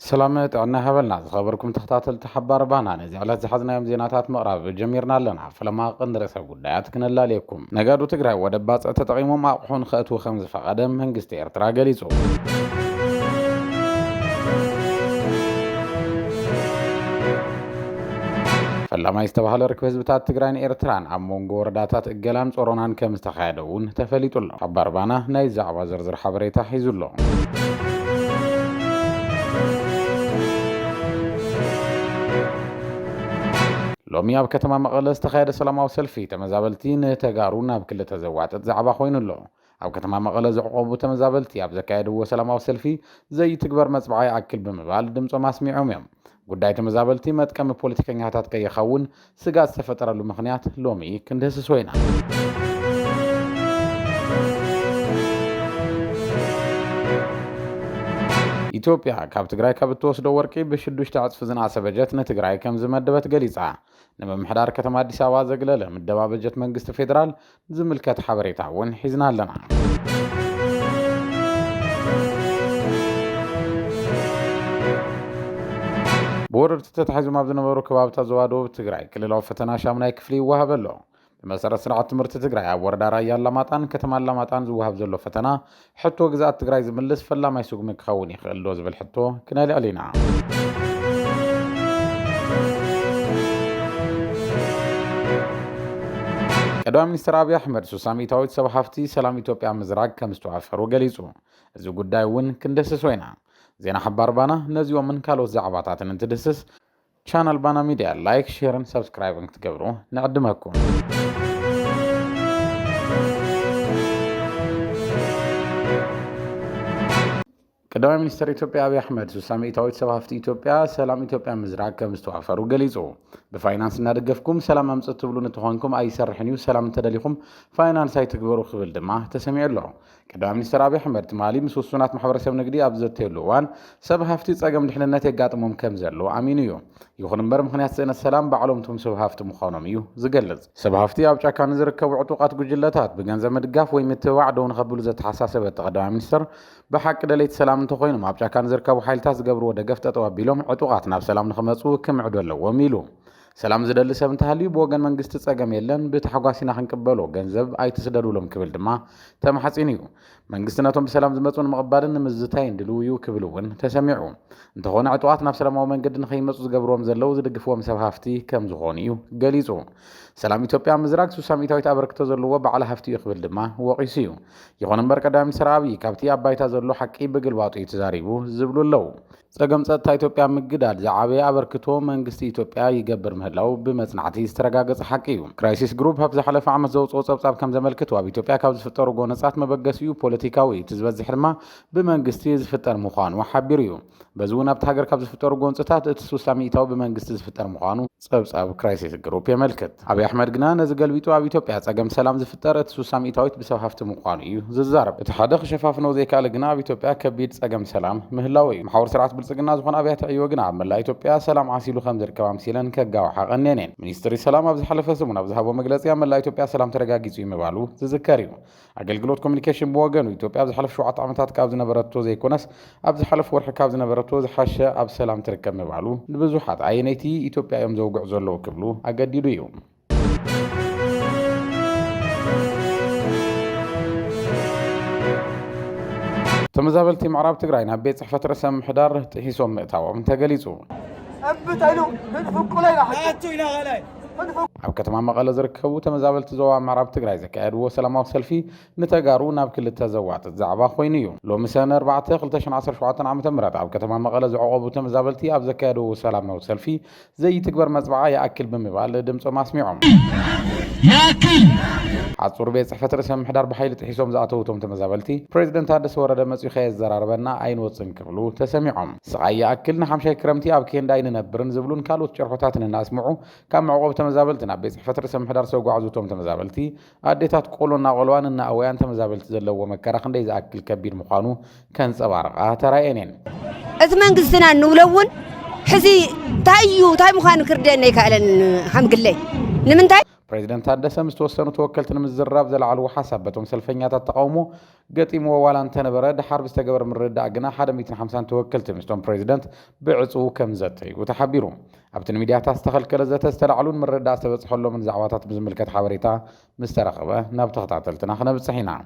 سلامت عنا هبلنا خبركم تخطاطل تحبار بانا نزي على زحزنا يوم زيناتات مقرب جميرنا لنا فلما قندرس قدايات كنلا ليكم نغادو تግራይ ወደ ባጽ ተጠቂሞም አቁሑን ከእቱ ከም ዝፈቀደ መንግስቲ ኤርትራ ገሊጹ فلما يستبحل ركب حزبታት ትግራይን ኤርትራን ኣብ ሞንጎ ወረዳታት እገላን ጾሮናን ከም ዝተኻየደውን ተፈሊጡሎ ሓባር ባና ናይ ዛዕባ ዝርዝር ሓበሬታ ሒዙሎ ሎሚ ኣብ ከተማ መቐለ ዝተኻየደ ሰላማዊ ሰልፊ ተመዛበልቲ ንተጋሩ ናብ ክልተ ዘዋጥጥ ዛዕባ ኮይኑሎ ኣብ ከተማ መቐለ ዝዕቆቡ ተመዛበልቲ ኣብ ዘካየድዎ ሰላማዊ ሰልፊ ዘይትግበር መጽባዓይ ኣክል ብምባል ድምጾም ኣስሚዖም እዮም ጉዳይ ተመዛበልቲ መጥቀም ፖለቲከኛታት ከይኸውን ስጋት ዝተፈጠረሉ ምኽንያት ሎሚ ክንደስስ ወይና ኢትዮጵያ ካብ ትግራይ ካብ እትወስዶ ወርቂ ብ6 ዕጽፍ ዝናሰ በጀት ንትግራይ ከም ዝመደበት ገሊጻ ንምምሕዳር ከተማ አዲስ አበባ ዘግለለ ምደባ በጀት መንግስት ፌደራል ዝምልከት ሓበሬታ እውን ሒዝና ኣለና ቦርድ ተተሓሒዞም ኣብ ዝነበሩ ከባቢታት ዞባ ደቡብ ትግራይ ክልላዊ ፈተና ሻምናይ ክፍሊ ይወሃበሎ بمسارة سرعة تمرت تجري عبور دارا يلا ماتان كتمان لماتان زوهاب زلو فتنا حتى جزء تجري زملس فلا ما يسوق مكخوني خلوز بالحتو كنا لقلينا كدوام منستر أبي أحمد سوسامي تاويت سبا حفتي سلام إثيوبيا مزراق كمستوعفر وقليزو زو قد دايون كندسس وينا زينا حبار بانا نزيو من كالو زعباتات ننتدسس channel بانا ميديا لايك شير سبسكرايب تقبرو نقدمكم قدام منستر إثيوبيا أبي أحمد سوسامي تاويت سبا حفتي إثيوبيا سلام إثيوبيا مزراق كمستوعفر وقليزو بفاينانس ندقفكم سلام أمس تبلون تخوانكم أي سرحنيو سلام تدليكم فاينانس أي تقبرو خبل دماء تسميع الله كدام منستر أبي أحمد تمالي مسوسونات محبرة سب نقدي أبزت تيلوان سب حفتي تساقم لحنا نتيقاتمهم كمزلو أمينيو يخون مبر مخنيات سينا السلام بعلومتهم سب حفتي مخانميو زقلز سب حفتي أبجا كان زركب عطوقات قجلتات بغنزة مدقاف ويمتوعدون خبلو زت حساسة قدام منستر بحق دليت سلام تخوينهم أبجا كان زركب حيلتاس قبرو ودقفت أتوابيلهم عطوقاتنا بسلام نخمسو كم عدولو وميلو سلام زدل سب انتهالي بوغن منغست تصاقم يلن بتحقاسينا خنقبلو غنزب اي تسددو لهم كبل دما تمحصينيو منغستناتهم بسلام زمصون مقبالن مزتاين دلويو كبلون تسمعوا انت هون عطواتنا بسلامو منغد نخيمصو زغبروم زلو زدغفوم سب هافتي كم زغونيو غليصو سلام ኢትዮጵያ مزراق سوساميتاويت አበርክቶ ዘለዎ በዓለ ሃፍቲ ይኽብል ድማ ወቂሲዩ ይኹን እምበር ቀዳሚ ሰራዊ ካብቲ አባይታ ዘሎ ሐቂ በግልባጡ ይተዛሪቡ ዝብሉለው ጸገም ጸጥታ ኢትዮጵያ ምግዳል ዘዓበየ አበርክቶ መንግስቲ ኢትዮጵያ ይገብር ምህላው በመጽናዕቲ ዝተረጋገጸ ሐቂ እዩ ክራይሲስ ግሩፕ ኣብ ዝሓለፈ ዓመት ዘውጽኦ ጸብጻብ ከም ዘመልክቱ ኣብ ኢትዮጵያ ካብ ዝፍጠሩ ጎነጻት መበገሲዩ ፖለቲካዊ ትዝበዝሕ ድማ በመንግስቲ ዝፍጠር ምዃኑ ሓቢሩ እዩ በዝውን ኣብቲ ሃገር ካብ ዝፍጠሩ ጎንጽታት እቲ ሱሳሚታው በመንግስቲ ዝፍጠር ምዃኑ ጸብጻብ ክራይሲስ ግሩፕ የመልክት አብይ አሕመድ ግና ነዚ ገልቢጡ ኣብ ኢትዮጵያ ጸገም ሰላም ዝፍጠር እቲ ሱሳሚታዊት ብሰብ ሃፍቲ ምዃኑ እዩ ዝዛረብ እቲ ሓደ ክሸፋፍነው ዘይካለ ግና ኣብ ኢትዮጵያ ከቢድ ጸገም ሰላም ምህላው እዩ ማሕበር ስርዓት ብልጽግና ዝኾነ ኣብያተ ዕዮ ግና ኣብ መላ ኢትዮጵያ ሰላም ዓሲሉ ከም ዝርከብ ኣምሲለን ከጋውሓ ቀነነን ሚኒስትሪ ሰላም ኣብ ዝሓለፈ ሰሙን ኣብ ዝሃቦ መግለጺ ኣብ መላ ኢትዮጵያ ሰላም ተረጋጊጹ ይምባሉ ዝዝከር እዩ ኣገልግሎት ኮሙኒኬሽን ብወገኑ ኢትዮጵያ ኣብ ዝሓለፈ 7 ዓመታት ካብ ዝነበረቶ ዘይኮነስ ኣብ ዝሓለፈ ወርሒ ካብ ዝነበረቶ ዝሓሸ ኣብ ሰላም ትርከብ ምባሉ ንብዙሓት ኣየነይቲ ኢትዮጵያ እዮም ዘውግዕ ዘለዉ ክብሉ ኣገዲዱ እዩ ተመዛበልቲ ምዕራብ ትግራይ ናብ ቤት ጽሕፈት ርእሰ ምሕዳር ጥሒሶም ምእታዎም ተገሊጹ أبتايلو نفقلينا حتى إلى غلاي ኣብ ከተማ መቐለ ዝርከቡ ተመዛበልቲ ዞባ ምዕራብ ትግራይ ዘካየድዎ ሰላማዊ ሰልፊ ንተጋሩ ናብ ክልተ ዘዋጥጥ ዛዕባ ኮይኑ እዩ ሎሚ ሰነ 4 2017 ዓ.ም ኣብ ከተማ መቐለ ዝዕቆቡ ተመዛበልቲ ኣብ ዘካየድዎ ሰላማዊ ሰልፊ ዘይትግበር መጽባዓ ያክል ብምባል ድምጾም ኣስሚዖም ያክል ሓጹር ቤት ጽሕፈት ርእሰ ምሕዳር ብሓይሊ ጥሒሶም ዝኣተውቶም ተመዛበልቲ ፕሬዚደንት ታደሰ ወረደ መጽኡ ከየዘራርበና ኣይንወፅን ክብሉ ተሰሚዖም ስቃይ ያክል ንሓምሻይ ክረምቲ ኣብ ኬንዳ ኣይንነብርን ዝብሉን ካልኦት ጨርሖታትን እናስምዑ ካብ መዕቆብ ተመዛበልቲ ናብ ቤት ጽሕፈት ርእሰ ምሕዳር ዘጓዓዙቶም ተመዛበልቲ ኣዴታት ቆሎና ቆልዋን እና ኣወያን ተመዛበልቲ ዘለዎ መከራ ክንደይ ዝኣክል ከቢድ ምዃኑ ከንጸባርቓ ተራእየነን እቲ መንግስትና ንብለውን ሕዚ እንታይ ምዃኑ ክርደአና ይከኣለን ሓምግለይ ንምንታይ ፕሬዚደንት ታደሰ ምስ ተወሰኑ ተወከልቲ ንምዝራብ ዘለዓልዎ ሓሳብ በቶም ሰልፈኛታት ተቃውሞ قطيمو والا انتنبره دحرب استقبر من رداء قنا حدا 150 توكلت مستون بريزيدنت بعصو كم زتي وتحبيرو ابتن ميدياتا استخل كلزة استلعلون من رداء استبصحلو من زعواتات بزملكة حبريتا مسترقبة نابتغطاتلتنا خنا بتصحينا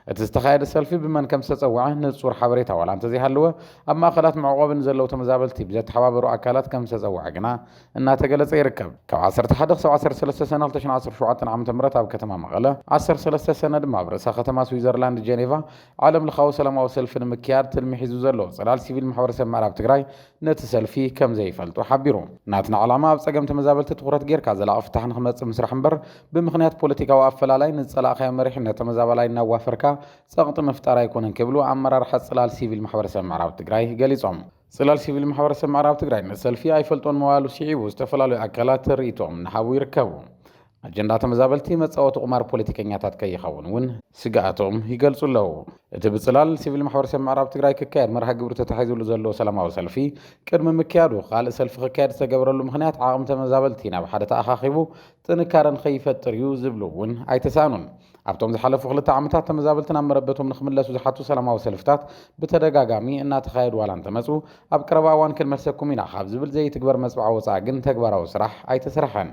اتستخايد السلفي بمن كم ستسوعه نتصور حبريتا ولا انت زي هلوه اما خلات معقوب نزلو تمزابلتي بزت حبابرو اكالات كم ستسوع قنا انها تقلت يركب كو 10 سو 13 سنه 2017 عام تمرت اب كتما مغله 13 سنه دما برسا ختما سويزرلاند جنيفا عالم الخاو سلاماو سلف المكيار تلمحيزو زلو صلال سيفيل محورسب معرب تግራይ نت سلفي كم زي فلتو حبيرو ناتنا علامه بصقم تمزابلت تخورت غير كازلا افتحن خمص مسرح منبر بمخنيات بوليتيكا وافلالاي نصلاخ مريحነት تمزابلاي نوافركا صقط مفتار يكونن كبلو امرار حص صلال سيفيل محورسب معرب تግራይ ገሊጾም صلال سيفيل محورسب معرب تግራይ نسلفي ايفلطون موالو سيعيبو استفلالو اكلات ريتوم نحاو يركبو أجندات مزابلتي متصاوت قمار بوليتيكينياتات كي يخون ون سقاتهم يقلصوا له تبصلال سيفيل محورسب معرب تግራይ ككاد مرح قبر تتحيزوا لزلو سلاماو سلفي قدم مكيادو قال سلف خكاد استقبرلو مخنيات عاقم تمزابلتي ناب حدا تاخاخيبو تنكارن خيفتر يوزبلو ون ايتسانون ابتم زحلفو خلت عامتات تمزابلتنا مربتهم نخملسو زحاتو سلاماو سلفتات بتدغاغامي ان تخايد ولا انتمصو اب قرباوان كلمسكم ينا خاب زبل زي تكبر مسبع وصا جن تكبراو سراح ايتسرحن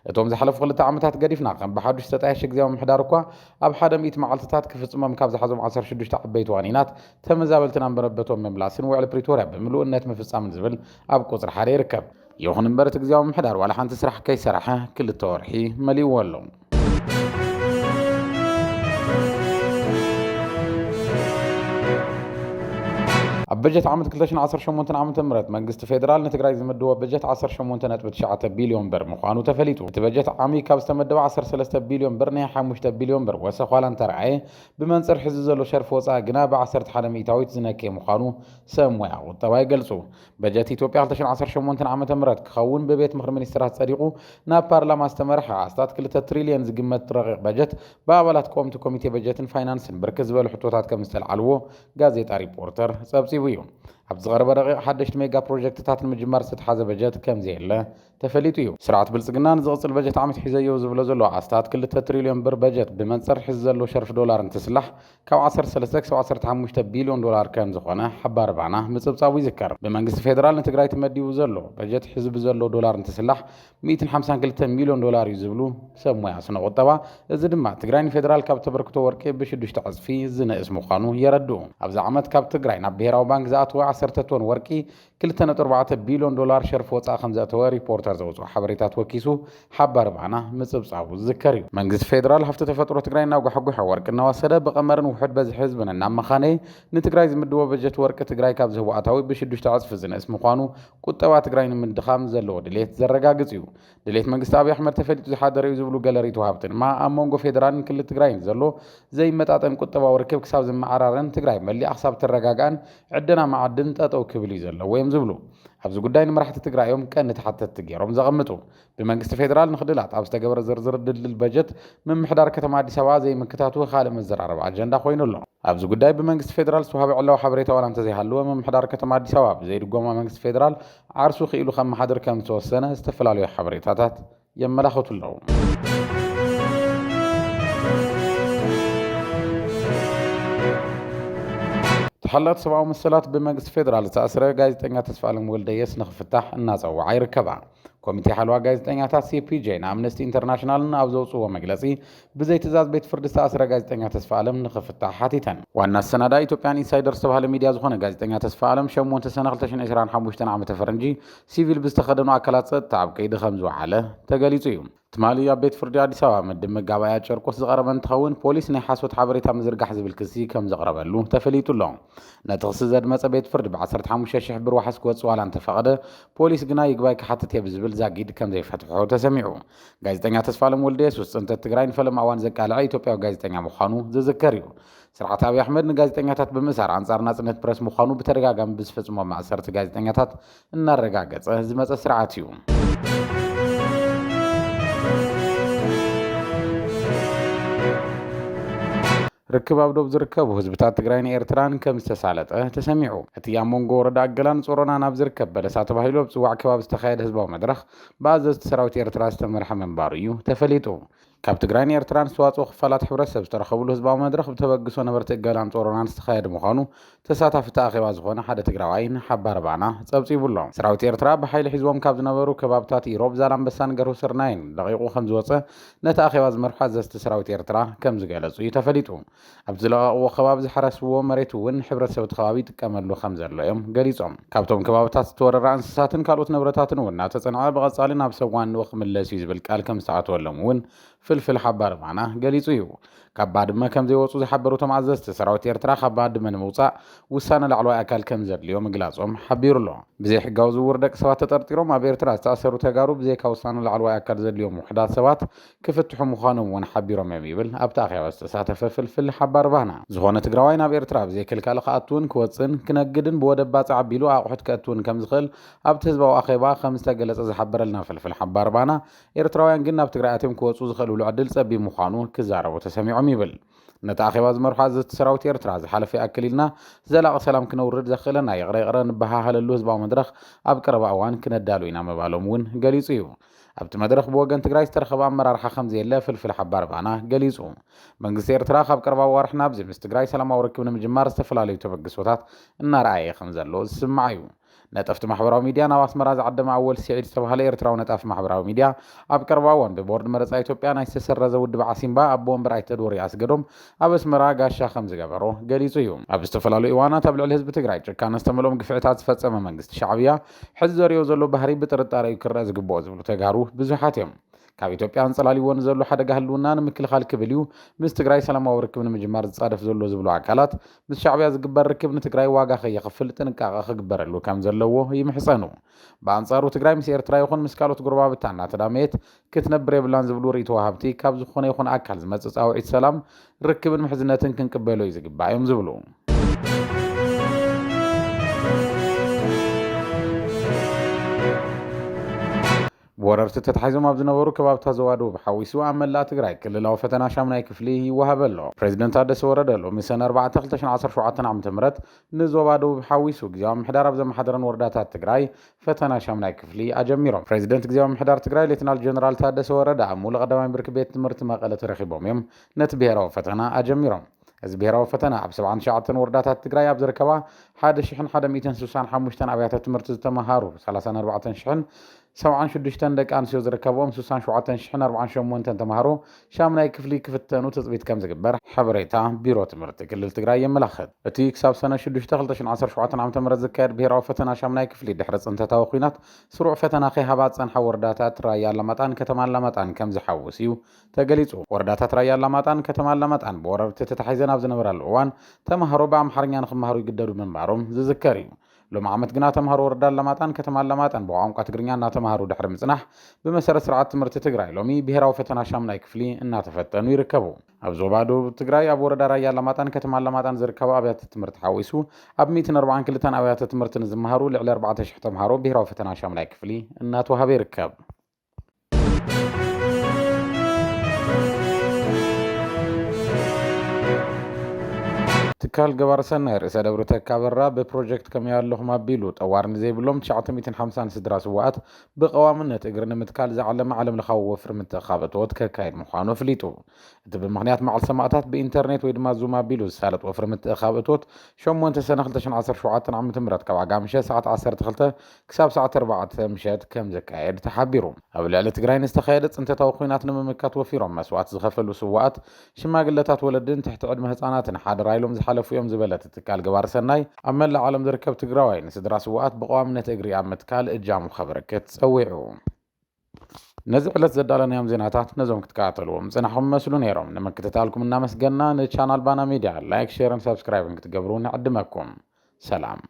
اتوم زحلفو خلت عامتات قديفنا كم بحدش تطايش غزاو محداركوا اب حدا 100 معلتات كفصمم كاب زحازم 16 عبيت وانينات تمزابلتنا مربتهم مملاسن وعلى بريتوريا بملؤነት مفصام زبل اب قصر حري يركب يوخن برت غزاو محدار ولا حنت سرح كي سرحه كل التورحي ملي ولو بجت عام 2018 عام تمرت منجست فيدرال نتግራይ زمدو بجت 18.9 بليون بر مخانو تفليتو تبجت عامي كاب استمدو 13 بليون بر نه 5 بليون بر وسخوالان ترعي بمنصر حز زلو شرف وصا غنا ب 10 حدا ميتاويت زنكي مخانو سمويا وطباي قلصو بجت ኢትዮጵያ 2018 عام تمرت كخون ببيت مخر منسترات صديقو نا بارلمان استمرحا استات 2 تريليون زقمت رقيق بجت بابلات كوميتي كوميتي بجتن فاينانسن بركز بل حطوتات كمستل علو غازيتا ريبورتر صبصي عبد الغرب رقيق حدشت ميجا بروجكتات المجمار ستحاز بجت كم زي الله تفليتو سرعة بلصقنا نزغص البجت عم تحيزيو زبلو زلو عستات كل 3 تريليون بر بجت بمنصر حزلو شرف دولار انتسلح كاو 13 بليون دولار كان زخونه حبار بعنا مصبصاوي ذكر بمنجست فيدرال نتግራይ تمديو زلو بجت حزب زلو دولار انتسلح 152 مليون دولار يزبلو سمويا سنه قطبا እዚ ድማ ትግራይ فيدرال كاب تبركتو ورقي بشدش تعصفي زنا اسمه قانو يردو ابز عمت كاب تግራይ نا بهراو بانك زاتو 10 تون ورقي 2.4 بليون دولار شرف وصا 5 تو ريبورتر زوصو حبريتات وكيسو حبار بعنا مصبصاو ذكريو منجست فيدرال هفته تفطرو تግራይ نا غحغو ورقنا وسده بقمرن وحد بز حزبنا نامخاني نتግራይ زمدو بجت ورق تግራይ كاب زهواتاوي بشدش تعصف زنا اسمه قانو قطوا تግራይ من دخام زلو دليت زرغاغصيو دليت منجست ابي احمد تفليت زحادريو زبلو غالريتو هابتن ما امونغو فيدرال كل تግራይ زلو زي متاطن قطوا وركب كساب زمعرارن تግራይ ملي احساب ترغاغان عدنا معدن تطو كبلي زلو ويم زبلو ابز غداي نمرحت تግራይዮም كان تحتت تغيرهم زغمطو بمنجست فيدرال نخدلات ابز تغبر زرزر دلل بجت من محدار كتما اديس ابا زي مكتاتو خال مزرارب اجندا خوينلو ابز غداي بمنجست فيدرال سوهاب علو حبريتا ولا انت زي حلو من محدار كتما اديس ابا زي دغوما منجست فيدرال عرسو خيلو خم حدر كم توسنه استفلالو حبريتاتات يملاخوتلو تحلت سبعة مسلات بمجلس فيدرال تأثر جايزتنا تسفالم ولديس نخفتح الناس أو عير كبا كوميتي حلوة جايزتنا تاسي بي جي نامنستي انترناشنال نابزو صوة مجلسي بزي تزاز بيت فرد تأثر جايزتنا تسفالم نخفتح حاتيتن وأن السنة دا إثيوبيان إنسايدر سبها الميديا زخونة جايزتنا تسفالم شمون تسنة 2025 عام تفرنجي سيفيل بستخدموا أكلات تعب كيد خمزو على تقاليتيهم تمالي بيت فردي عدي سوا مدم مقابايات شرقوس زغربان تخون بوليس نحاسوت حبريتا مزرقح زبل كسي كم زغربالو تفليتو اللون نتغس زاد مصا بيت فرد بعصرت 5 شح بر وحس كوت سوالا انتفقده بوليس قنا يقباي كحتت يبزبل زاقيد كم زي فتحو تسمعو غايزتنيا تسفالم ولديس وسنت تግራይ فلم اوان زقالع ኢትዮጵያ ጋዜጠኛ مخانو زذكريو سرعت ابي احمد ጋዜጠኛታት በመሳር አንጻር ናጽነት ፕሬስ مخانو بترغاغام بزفጽሞ ማሰርት ጋዜጠኛታት እናረጋገጸ ዝመጸ ስርዓት እዩ ركب أبدو بزركب وحزبتات تግራይን ኤርትራን ከም ዝተሳለጠ ተሰሚዑ እቲ ያሞንጎ ወረዳ አገላን ጾሮና ናብ ዝርከብ በለሳተ ባሂሎ ብጽዋዕ ከባቢ ዝተኻየደ ህዝባዊ መድረኽ ብኣዘዝቲ ሰራዊት ኤርትራ ዝተመርሐ መንባሩ እዩ ተፈሊጡ ካብ ትግራይ ኤርትራን ዝተዋጽኡ ክፋላት ሕብረተሰብ ዝተረኸብሉ ህዝባዊ መድረኽ ብተበግሶ ነበርቲ እገላን ጦሮናን ዝተኻየደ ምዃኑ ተሳታፊ ተኣኺባ ዝኾነ ሓደ ትግራዋይ ንሓባር ባና ጸብጺቡሎ ሰራዊት ኤርትራ ብሓይሊ ሒዝዎም ካብ ዝነበሩ ከባብታት ኢሮብ ዛላምበሳን ገርሁ ስርናይን ደቂቁ ከም ዝወፀ ነቲ ኣኼባ ዝመርሖ ዘስቲ ሰራዊት ኤርትራ ከም ዝገለጹ እዩ ተፈሊጡ ኣብ ዝለቐቕዎ ከባቢ ዝሓረስዎ መሬት እውን ሕብረተሰብ እቲ ከባቢ ይጥቀመሉ ከም ዘሎ እዮም ገሊጾም ካብቶም ከባብታት ዝተወረራ እንስሳትን ካልኦት ንብረታትን እውን እናተጸንዐ ብቐጻሊ ናብ ሰዋን ክምለስ እዩ ዝብል ቃል ከም ዝተኣተወሎም እውን ፍልፍል ሓባር ባና ገሊጹ እዩ ካብ ባድመ ከም ዘይወፁ ዝሓበሩቶም ኣዘዝቲ ሰራዊት ኤርትራ ካብ ባድመ ንምውፃእ ውሳነ ላዕለዋይ ኣካል ከም ዘድልዮ ምግላጾም ሓቢሩ ኣሎ ብዘይ ሕጋዊ ዝውውር ደቂ ሰባት ተጠርጢሮም ኣብ ኤርትራ ዝተኣሰሩ ተጋሩ ብዘይካ ውሳነ ላዕለዋይ ኣካል ዘድልዮም ውሕዳት ሰባት ክፍትሑ ምዃኖም እውን ሓቢሮም እዮም ይብል ኣብቲ ኣኼባ ዝተሳተፈ ፍልፍል ሓባር ባና ዝኾነ ትግራዋይ ናብ ኤርትራ ብዘይ ክልካል ክኣትውን ክወፅን ክነግድን ብወደብ ባፅዓ ኣቢሉ ኣቑሑት ከእትውን ከም ዝኽእል ኣብቲ ህዝባዊ ኣኼባ ከም ዝተገለጸ ዝሓበረልና ፍልፍል ሓባር ባና ኤርትራውያን ግን ናብ ትግራይ ኣትዮም ክወፁ ዝኽእልሉ ዕድል ጸቢብ ምዃኑ ክዛረቡ ተሰሚዖም ይብል ነቲ ኣኼባ ዝመርሖ ኣዘዝቲ ሰራዊት ኤርትራ ዝሓለፈ ይኣክል ኢልና ዘላቒ ሰላም ክነውርድ ዘኽእለና ይቕረይቕረ ንበሃሃለሉ ህዝባዊ መድረኽ ኣብ ቀረባ እዋን ክነዳሉ ኢና ምባሎም እውን ገሊጹ እዩ ኣብቲ መድረኽ ብወገን ትግራይ ዝተረኸበ ኣመራርሓ ከም ዘየለ ፍልፍል ሓባር ባና ገሊጹ መንግስቲ ኤርትራ ካብ ቀረባ ዋርሕ ናብዚ ምስ ትግራይ ሰላማዊ ርክብ ንምጅማር ዝተፈላለዩ ተበግሶታት እናረኣየ ከም ዘሎ ዝስማዕ እዩ ነጠፍቲ ማሕበራዊ ሚድያ ናብ ኣስመራ ዝዓደመ ኣወል ስዒድ ዝተባሃለ ኤርትራዊ ነጣፊ ማሕበራዊ ሚድያ ኣብ ቀረባ እዋን ብቦርድ መረፃ ኢትዮጵያ ናይ ዝተሰረዘ ውድብ ዓሲምባ ኣቦ ወንበር ኣይተድወሪ ኣስገዶም ኣብ ኣስመራ ጋሻ ከም ዝገበሮ ገሊጹ እዩ ኣብ ዝተፈላለዩ እዋናት ኣብ ልዕሊ ህዝቢ ትግራይ ጭካነ ዝተመልኦም ግፍዕታት ዝፈጸመ መንግስቲ ሻዕብያ ሕዚ ዘርእዮ ዘሎ ባህሪ ብጥርጣረ እዩ ክረአ ዝግብኦ ዝብሉ ተጋሩ ብዙሓት እዮም ካብ ኢትዮጵያ እንጸላሊዎን ዘሎ ሓደጋ ህልውና ንምክልኻል ክብል እዩ ምስ ትግራይ ሰላማዊ ርክብ ንምጅማር ዝጻደፍ ዘሎ ዝብሉ ኣካላት ምስ ሻዕብያ ዝግበር ርክብ ንትግራይ ዋጋ ከየኽፍል ጥንቃቐ ክግበረሉ ከም ዘለዎ ይምሕፀኑ ብኣንጻሩ ትግራይ ምስ ኤርትራ ይኹን ምስ ካልኦት ጎረባብታ እናተዳመየት ክትነብር የብላን ዝብሉ ርእይቶ ወሃብቲ ካብ ዝኾነ ይኹን ኣካል ዝመጽእ ጻውዒት ሰላም ርክብን ምሕዝነትን ክንቅበሎ እዩ ዝግባእ እዮም ዝብሉ ወረርቲ ተታሒዞም ኣብ ዝነበሩ ከባብታት ዞባ ደቡብ ሓዊሱ ኣብ መላእ ትግራይ ክልላዊ ፈተና ሻምናይ ክፍሊ ይወሃበሎ ፕሬዚደንት ታደሰ ወረደ ሎሚ ሰነ 4 2017 ዓ.ም ንዞባ ደቡብ ሓዊሱ ግዜያዊ ምሕዳር ኣብ ዘመሓደረን ወረዳታት ትግራይ ፈተና ሻምናይ ክፍሊ ኣጀሚሮም ፕሬዚደንት ግዜያዊ ምሕዳር ትግራይ ሌተናል ጀነራል ታደሰ ወረደ ኣብ ሙሉእ ቀዳማይ ብርኪ ቤት ትምህርቲ መቐለ ተረኺቦም እዮም ነቲ ብሄራዊ ፈተና ኣጀሚሮም እዚ ብሄራዊ ፈተና ኣብ 79 ወረዳታት ትግራይ ኣብ ዝርከባ 1165 ኣብያተ ትምህርቲ ዝተመሃሩ 34076 ደቂ ኣንስትዮ ዝርከብዎም 67048 ተምሃሮ ሻምናይ ክፍሊ ክፍተኑ ትፅቢት ከም ዝግበር ሓበሬታ ቢሮ ትምህርቲ ክልል ትግራይ የመላኽት እቲ ክሳብ ሰነ 6 2017 ዓ.ም ዝካየድ ብሄራዊ ፈተና ሻምናይ ክፍሊ ድሕሪ ፅንተታዊ ኩናት ስሩዕ ፈተና ከይሃባ ዝፀንሓ ወረዳታት ራያ ኣላማጣን ከተማ ኣላማጣን ከም ዝሓውስ እዩ ተገሊጹ ወረዳታት ራያ ኣላማጣን ከተማ ኣላማጣን ብወረርቲ ተታሒዘን ኣብ ዝነበራሉ እዋን ተምሃሮ ብኣምሓርኛ ንክመሃሩ ይግደዱ ምንባሮም ዝዝከር እዩ ሎም ዓመት ግና ተምሃሮ ወረዳ ኣላማጣን ከተማ ኣላማጣን ብቋንቋ ትግርኛ እናተምሃሩ ድሕሪ ምጽናሕ ብመሰረት ስርዓት ትምህርቲ ትግራይ ሎሚ ብሄራዊ ፈተና ሻምናይ ክፍሊ እናተፈተኑ ይርከቡ ኣብ ዞባ ደቡብ ትግራይ ኣብ ወረዳ ራያ ኣላማጣን ከተማ ኣላማጣን ዝርከቡ ኣብያተ ትምህርቲ ሓዊሱ ኣብ 142 ኣብያተ ትምህርቲ ንዝመሃሩ ልዕሊ 4000 ተምሃሮ ብሄራዊ ፈተና ሻምናይ ክፍሊ እናተዋሃበ ይርከብ ትካል ገባር ሰናይ ርእሰ ደብሪ ተካበራ በፕሮጀክት ከመይ ኣለኹም ኣቢሉ ጠዋር ንዘይብሎም 950 ስድራ ስዋኣት ብቐዋምነት እግሪ ንምትካል ዝዓለመ ዓለም ለኻዊ ወፍሪ ምትእኻብ እቶት ከካይድ ምዃኑ ኣፍሊጡ እቲ ብምኽንያት መዓል ሰማዕታት ብኢንተርኔት ወይ ድማ ዙም ኣቢሉ ዝሳለጥ ወፍሪ ምትእኻብ እቶት 8 ሰነ 2017 ዓ.ም ካብ ዓጋምሸ ሰዓት 12 ክሳብ ሰዓት 4 ምሸት ከም ዝካየድ ተሓቢሩ ኣብ ልዕሊ ትግራይ ንዝተኻየደ ፅንተታዊ ኩናት ንምምካት ወፊሮም መስዋዕት ዝኸፈሉ ስዋኣት ሽማግለታት ወለድን ትሕቲ ዕድመ ህፃናትን ሓደራ ኢሎም ዝሓለፉ እዮም ዝበለት ትካል ገባር ሰናይ ኣብ መላእ ዓለም ዝርከብ ትግራዋይ ንስድራ ስዋኣት ብቐዋምነት እግሪ ኣብ ምትካል እጃሙ ከበረክት ፀዊዑ ነዚ ዕለት ዘዳለናዮም ዜናታት ነዞም ክትከታተልዎም ጽናሕኩም መስሉ ነይሮም ንምክትታልኩም እናመስገና ንቻናል ባና ሚድያ ላይክ ሼርን ሰብስክራይብን ክትገብሩ ንዕድመኩም ሰላም